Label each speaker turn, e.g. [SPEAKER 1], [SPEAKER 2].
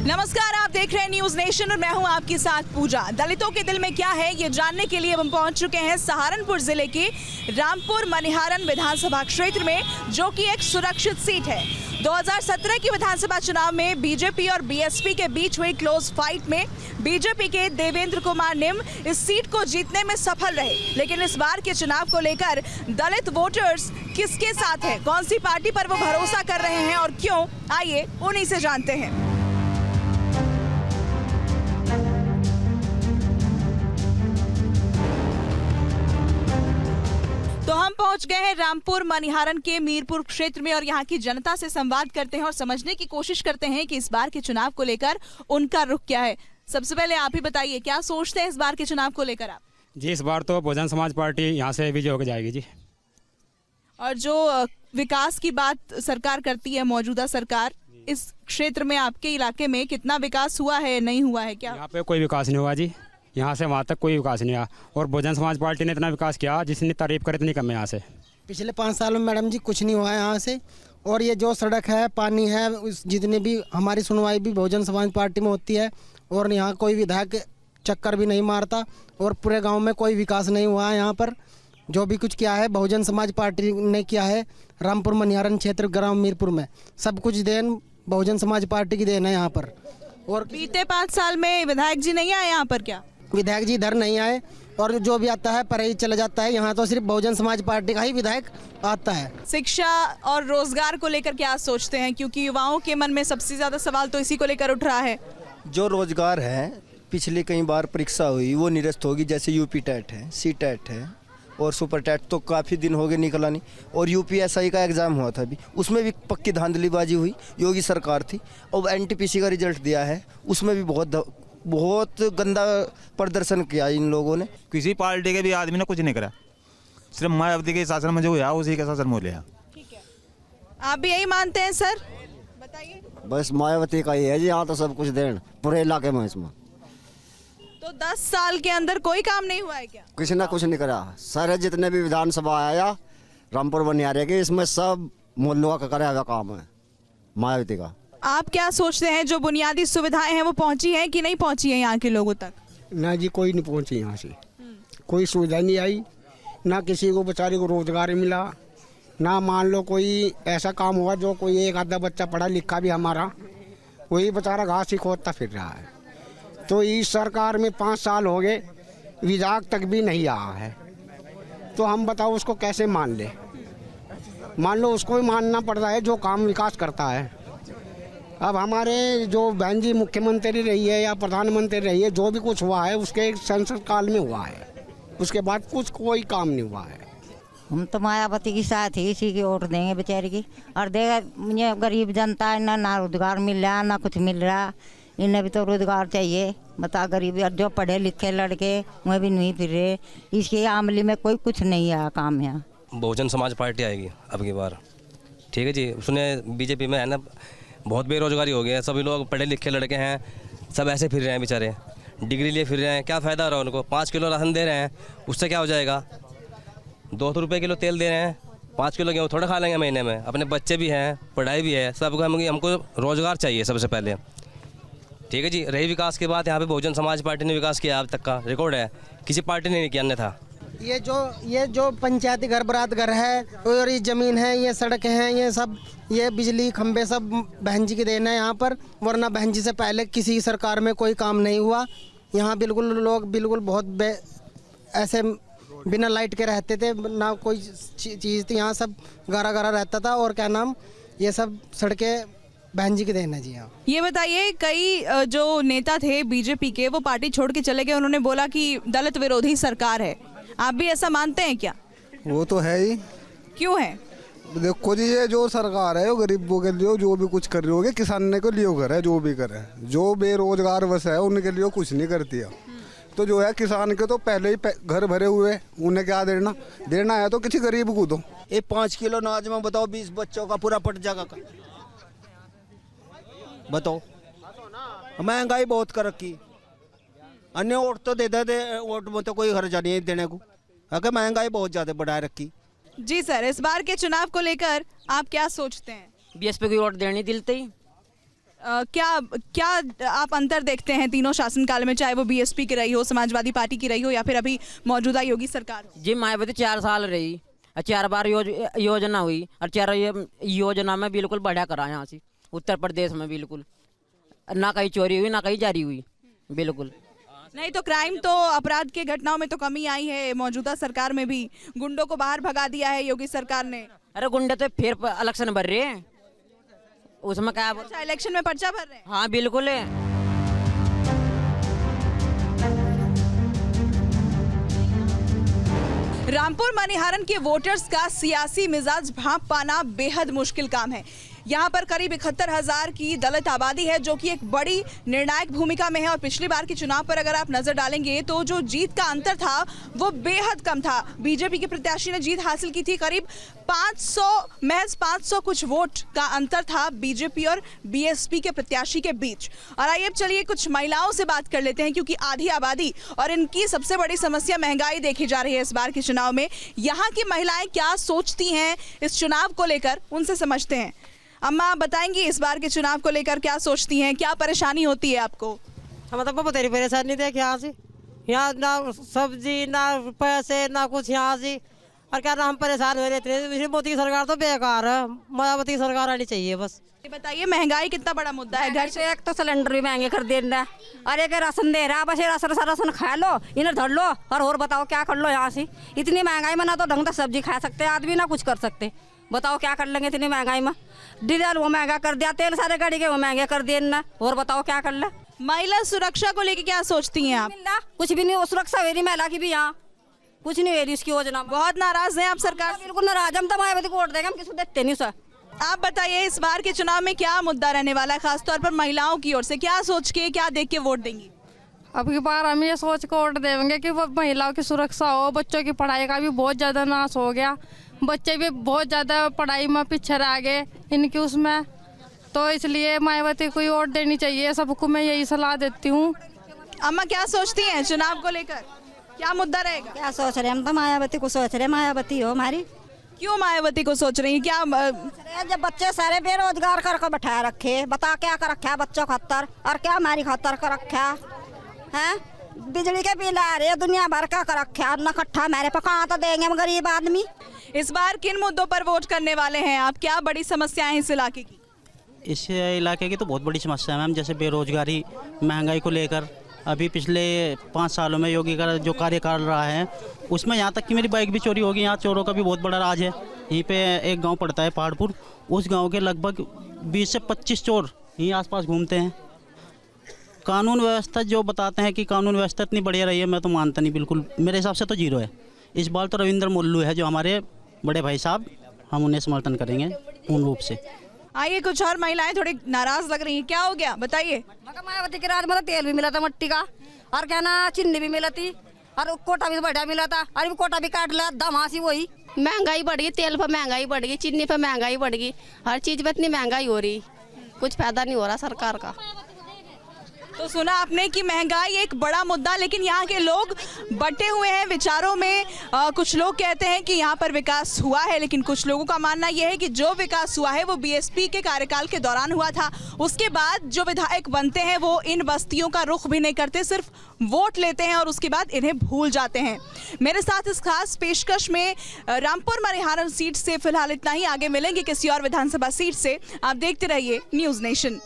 [SPEAKER 1] नमस्कार, आप देख रहे हैं न्यूज नेशन और मैं हूं आपके साथ पूजा। दलितों के दिल में क्या है ये जानने के लिए हम पहुंच चुके हैं सहारनपुर जिले के रामपुर मनिहारन विधानसभा क्षेत्र में, जो कि एक सुरक्षित सीट है। 2017 की विधानसभा चुनाव में बीजेपी और बीएसपी के बीच हुई क्लोज फाइट में बीजेपी के देवेंद्र कुमार निम इस सीट को जीतने में सफल रहे। लेकिन इस बार के चुनाव को लेकर दलित वोटर्स किसके साथ हैं, कौन सी पार्टी पर वो भरोसा कर रहे हैं और क्यों, आइए उन्हीं से जानते हैं। तो हम पहुंच गए हैं रामपुर मनिहारन के मीरपुर क्षेत्र में और यहाँ की जनता से संवाद करते हैं और समझने की कोशिश करते हैं कि इस बार के चुनाव को लेकर उनका रुख क्या है। सबसे पहले आप ही बताइए, क्या सोचते हैं इस बार के चुनाव को लेकर आप? जी,
[SPEAKER 2] इस बार तो बहुजन समाज पार्टी यहाँ से विजय होकर जाएगी जी।
[SPEAKER 1] और जो विकास की बात सरकार करती है, मौजूदा सरकार, इस क्षेत्र में आपके इलाके में कितना विकास हुआ है, नहीं हुआ है क्या?
[SPEAKER 2] यहाँ पे कोई विकास नहीं हुआ जी, यहाँ से वहाँ तक कोई विकास नहीं आया। और बहुजन समाज पार्टी ने इतना विकास किया जिसने तारीफ करे इतनी कम है यहाँ से।
[SPEAKER 3] पिछले 5 सालों में मैडम जी कुछ नहीं हुआ है यहाँ से। और ये जो सड़क है, पानी है, जितने भी हमारी सुनवाई भी बहुजन समाज पार्टी में होती है। और यहाँ कोई विधायक चक्कर भी नहीं मारता और पूरे गांव में कोई विकास नहीं हुआ है। यहाँ पर जो भी कुछ किया है बहुजन समाज पार्टी ने किया है। रामपुर मनिहारन क्षेत्र ग्राम मीरपुर में सब कुछ देन बहुजन समाज पार्टी की देन है यहाँ पर। और
[SPEAKER 1] बीते 5 साल में विधायक जी नहीं आए यहाँ पर क्या?
[SPEAKER 3] विधायक जी इधर नहीं आए और जो भी आता है परे ही चला जाता है। यहाँ तो सिर्फ बहुजन समाज पार्टी का ही विधायक आता है।
[SPEAKER 1] शिक्षा और रोजगार को लेकर क्या सोचते हैं, क्योंकि युवाओं के मन में सबसे ज्यादा सवाल तो इसी को लेकर उठ रहा है।
[SPEAKER 4] जो रोजगार है, पिछले कई बार परीक्षा हुई वो निरस्त होगी, जैसे यूपी टेट है, सी टेट है और सुपर टेट तो काफ़ी दिन हो गए निकला नहीं। और यूपीएसआई का एग्ज़ाम हुआ था अभी, उसमें भी पक्की धांधलीबाजी हुई, योगी सरकार थी। और एनटीपीसी का रिजल्ट दिया है, उसमें भी बहुत गंदा प्रदर्शन किया इन लोगों ने।
[SPEAKER 5] किसी पार्टी के भी आदमी ने कुछ नहीं करा, सिर्फ मायावती के शासन में जो हुआ उसी के शासन में लिया।
[SPEAKER 1] ठीक है, आप भी यही मानते हैं सर? बताइए।
[SPEAKER 4] बस मायावती का ही है जी, यहाँ तो सब कुछ देन पूरे इलाके में। इसमें
[SPEAKER 1] तो 10 साल के अंदर कोई काम नहीं हुआ है क्या?
[SPEAKER 4] किसी ने कुछ नहीं करा। सारे जितने भी विधानसभा आया रामपुर मनिहारे के, इसमें सब मोहल्लों का करा हुआ काम है मायावती का।
[SPEAKER 1] आप क्या सोचते हैं, जो बुनियादी सुविधाएं हैं वो पहुंची हैं कि नहीं पहुंची हैं यहाँ के लोगों तक?
[SPEAKER 6] ना जी, कोई नहीं पहुंची यहाँ से। कोई सुविधा नहीं आई, ना किसी को बेचारे को रोजगार मिला, ना मान लो कोई ऐसा काम हुआ जो कोई एक आधा बच्चा पढ़ा लिखा भी हमारा वही बेचारा घास ही खोदता फिर रहा है। तो इस सरकार में 5 साल हो गए, विधायक तक भी नहीं आया है। तो हम बताओ उसको कैसे मान ले? मान लो उसको भी मानना पड़ता है जो काम विकास करता है। अब हमारे जो बहन जी मुख्यमंत्री रही है या प्रधानमंत्री रही है, जो भी कुछ हुआ है उसके संसद काल में हुआ है, उसके बाद कुछ कोई काम नहीं हुआ है।
[SPEAKER 7] हम तो मायावती की साथ ही इसी की वोट देंगे बेचारी की। और देगा, मुझे गरीब जनता है ना रोजगार मिल रहा ना कुछ मिल रहा, इन्हें भी तो रोजगार चाहिए। बता, गरीब जो पढ़े लिखे लड़के वह भी नहीं फिर रहे, इसके आमली में कोई कुछ नहीं आया काम यहाँ।
[SPEAKER 8] बहुजन समाज पार्टी आएगी अब की बार। ठीक है जी, उसने बीजेपी में है ना बहुत बेरोजगारी हो गया है, सभी लोग पढ़े लिखे लड़के हैं, सब ऐसे फिर रहे हैं बेचारे, डिग्री लिए फिर रहे हैं। क्या फ़ायदा हो रहा है उनको? 5 किलो राशन दे रहे हैं, उससे क्या हो जाएगा? 200 रुपये किलो तेल दे रहे हैं, 5 किलो गेहूँ थोड़ा खा लेंगे महीने में। अपने बच्चे भी हैं, पढ़ाई भी है, सबको हमको रोज़गार चाहिए सबसे पहले। ठीक है जी। रही विकास की बात, यहाँ पे बहुजन समाज पार्टी ने विकास किया, अब तक का रिकॉर्ड है, किसी पार्टी ने नहीं किया अन्यथा।
[SPEAKER 3] ये जो पंचायती घर बरात घर है और ये ज़मीन है, ये सड़कें हैं, ये सब, ये बिजली खंबे सब बहन जी की देन है यहाँ पर। वरना बहन जी से पहले किसी सरकार में कोई काम नहीं हुआ। यहाँ बिल्कुल लोग बिल्कुल बहुत ऐसे बिना लाइट के रहते थे, ना कोई चीज़ थी, यहाँ सब गारा गारा रहता था। और क्या नाम, ये सब सड़कें बहन जी की देन है जी। यहाँ
[SPEAKER 1] ये बताइए, कई जो नेता थे बीजेपी के वो पार्टी छोड़ के चले गए, उन्होंने बोला कि दलित विरोधी सरकार है, आप भी ऐसा मानते हैं क्या?
[SPEAKER 9] वो तो है ही।
[SPEAKER 1] क्यों है?
[SPEAKER 9] देखो जी, ये जो सरकार है वो गरीबों के लिए जो भी कुछ कर रही होगी, किसानों के लिए करे, जो भी करे, जो बेरोजगार बस है उनके लिए कुछ नहीं करती है। तो जो है किसान के तो पहले ही घर भरे हुए, उन्हें क्या देना है तो किसी गरीब को दो।
[SPEAKER 4] ये 5 किलो अनाज में बताओ 20 बच्चों का पूरा पट जाएगा का? बताओ, महंगाई बहुत कर रखी। अन्य वोट तो दे वोट में तो कोई खर्चा नहीं है देने को, अगर महंगाई बहुत ज़्यादा बढ़ा रखी।
[SPEAKER 1] जी सर, इस बार के चुनाव को लेकर आप क्या सोचते हैं?
[SPEAKER 10] बीएसपी को वोट देनी दिलते ही
[SPEAKER 1] क्या आप अंतर देखते हैं तीनों शासनकाल में, चाहे वो बीएसपी की रही हो, समाजवादी पार्टी की रही हो, या फिर अभी मौजूदा योगी सरकार हो?
[SPEAKER 10] जी मायावती 4 साल रही, 4 बार योजना हुई और 4 योजना में बिल्कुल बढ़िया करा यहाँ से उत्तर प्रदेश में। बिल्कुल ना कहीं चोरी हुई ना कहीं जारी हुई। बिल्कुल
[SPEAKER 1] नहीं तो क्राइम तो अपराध के घटनाओं में तो कमी आई है, मौजूदा सरकार में भी गुंडों को बाहर भगा दिया है योगी सरकार ने।
[SPEAKER 10] अरे गुंडे तो फिर इलेक्शन भर रहे हैं, उसमें क्या?
[SPEAKER 1] अच्छा, इलेक्शन में पर्चा भर रहे हैं?
[SPEAKER 10] हाँ बिल्कुल है।
[SPEAKER 1] रामपुर मनिहारन के वोटर्स का सियासी मिजाज भांप पाना बेहद मुश्किल काम है। यहाँ पर करीब 71,000 की दलित आबादी है, जो कि एक बड़ी निर्णायक भूमिका में है। और पिछली बार के चुनाव पर अगर आप नजर डालेंगे तो जो जीत का अंतर था वो बेहद कम था। बीजेपी के प्रत्याशी ने जीत हासिल की थी, करीब 500 कुछ वोट का अंतर था बीजेपी और बीएसपी के प्रत्याशी के बीच। और आइए अब चलिए कुछ महिलाओं से बात कर लेते हैं, क्योंकि आधी आबादी और इनकी सबसे बड़ी समस्या महंगाई देखी जा रही है इस बार के चुनाव में। यहाँ की महिलाएं क्या सोचती हैं इस चुनाव को लेकर, उनसे समझते हैं। अम्मा, आप बताएंगी इस बार के चुनाव को लेकर क्या सोचती हैं, क्या परेशानी होती है आपको?
[SPEAKER 11] हम तो बहुत तेरी परेशानी देख यहाँ से, यहाँ ना सब्जी ना पैसे ना कुछ यहाँ से, और क्या ना हम परेशान हो रहते हैं। मोदी की सरकार तो बेकार है, मायावती की सरकार आनी चाहिए बस।
[SPEAKER 1] ये बताइए, महंगाई कितना बड़ा मुद्दा है घर से?
[SPEAKER 11] एक तो सिलेंडर भी महंगे कर दे रहा है, और एक राशन दे रहा है, बस ये राशन खा लो, इन्हें धर लो और बताओ क्या कर लो यहाँ से। इतनी महंगाई में ना तो ढंग से सब्जी खा सकते आदमी, ना कुछ कर सकते। बताओ क्या कर लेंगे इतनी महंगाई में? डीजल वो महंगा कर दिया, तेल सारे गाड़ी के वो महंगे कर दिए ना, और बताओ क्या कर ले।
[SPEAKER 1] महिला सुरक्षा को लेकर क्या सोचती हैं आप?
[SPEAKER 11] कुछ भी नहीं, वो सुरक्षा हो रही महिला की भी, यहाँ कुछ नहीं हो रही इसकी योजना।
[SPEAKER 1] बहुत नाराज हैं आप सरकार?
[SPEAKER 11] बिल्कुल नाराज, हम तो मायावती को वोट देंगे, हम किसी देते नहीं सर।
[SPEAKER 1] आप बताइए इस बार के चुनाव में क्या मुद्दा रहने वाला है, खासतौर पर महिलाओं की ओर से? क्या सोच के, क्या देख के वोट देंगी?
[SPEAKER 12] अब की बार हम ये सोच के वोट देंगे कि वो महिलाओं की सुरक्षा हो। बच्चों की पढ़ाई का भी बहुत ज़्यादा नाश हो गया, बच्चे भी बहुत ज़्यादा पढ़ाई में पीछे रह गए इनकी उसमें, तो इसलिए मायावती को वोट देनी चाहिए। सबको मैं यही सलाह देती हूँ।
[SPEAKER 1] अम्मा, क्या सोचती हैं चुनाव को लेकर, क्या मुद्दा रहेगा?
[SPEAKER 7] क्या सोच रहे हैं? हम तो मायावती को सोच रहे हैं, मायावती हो हमारी।
[SPEAKER 1] क्यों मायावती को सोच रही हैं? क्या
[SPEAKER 7] जब बच्चे सारे बेरोजगार करके बैठाया रखे, बता क्या कर रखा है बच्चों खातर, और क्या हमारी खातर कर रखा है? बिजली के बिल आ रहे, दुनिया भर का कर रखा, न इकट्ठा मेरे पे कहाँ तो देंगे हम गरीब आदमी।
[SPEAKER 1] इस बार किन मुद्दों पर वोट करने वाले हैं आप? क्या बड़ी समस्याएं इस इलाके की?
[SPEAKER 13] इस इलाके की तो बहुत बड़ी समस्या है मैम, जैसे बेरोजगारी, महंगाई को लेकर। अभी पिछले 5 सालों में योगी का जो कार्यकाल रहा है उसमें यहाँ तक कि मेरी बाइक भी चोरी होगी। यहाँ चोरों का भी बहुत बड़ा राज है। यहीं पे एक गांव पड़ता है पहाड़पुर, उस गांव के लगभग 20 से 25 चोर यहीं आसपास घूमते हैं। कानून व्यवस्था जो बताते हैं कि कानून व्यवस्था इतनी बढ़िया रही है, मैं तो मानता नहीं, बिल्कुल मेरे हिसाब से तो जीरो है। इस बार तो रविंद्र मोल्लू है जो हमारे बड़े भाई साहब, हम उन्हें समर्थन करेंगे पूर्ण रूप से।
[SPEAKER 1] आइए, कुछ और महिलाएं थोड़ी नाराज लग रही हैं, क्या हो गया बताइए?
[SPEAKER 11] मायावती के राज में तेल भी मिला था मट्टी का, और क्या ना चीनी भी मिला थी, और कोटा भी बढ़िया मिला था, और कोटा भी काट लिया, दाम हासी वही।
[SPEAKER 12] महंगाई बढ़ गई, तेल पर महंगाई बढ़ गई, चीनी पर महंगाई बढ़ गई, हर चीज़ पर इतनी महंगाई हो रही, कुछ फायदा नहीं हो रहा सरकार का।
[SPEAKER 1] तो सुना आपने कि महंगाई एक बड़ा मुद्दा, लेकिन यहाँ के लोग बटे हुए हैं विचारों में। कुछ लोग कहते हैं कि यहाँ पर विकास हुआ है, लेकिन कुछ लोगों का मानना यह है कि जो विकास हुआ है वो बीएसपी के कार्यकाल के दौरान हुआ था। उसके बाद जो विधायक बनते हैं वो इन बस्तियों का रुख भी नहीं करते, सिर्फ वोट लेते हैं और उसके बाद इन्हें भूल जाते हैं। मेरे साथ इस खास पेशकश में रामपुर मनिहारन सीट से फिलहाल इतना ही। आगे मिलेंगे किसी और विधानसभा सीट से। आप देखते रहिए न्यूज़ नेशन।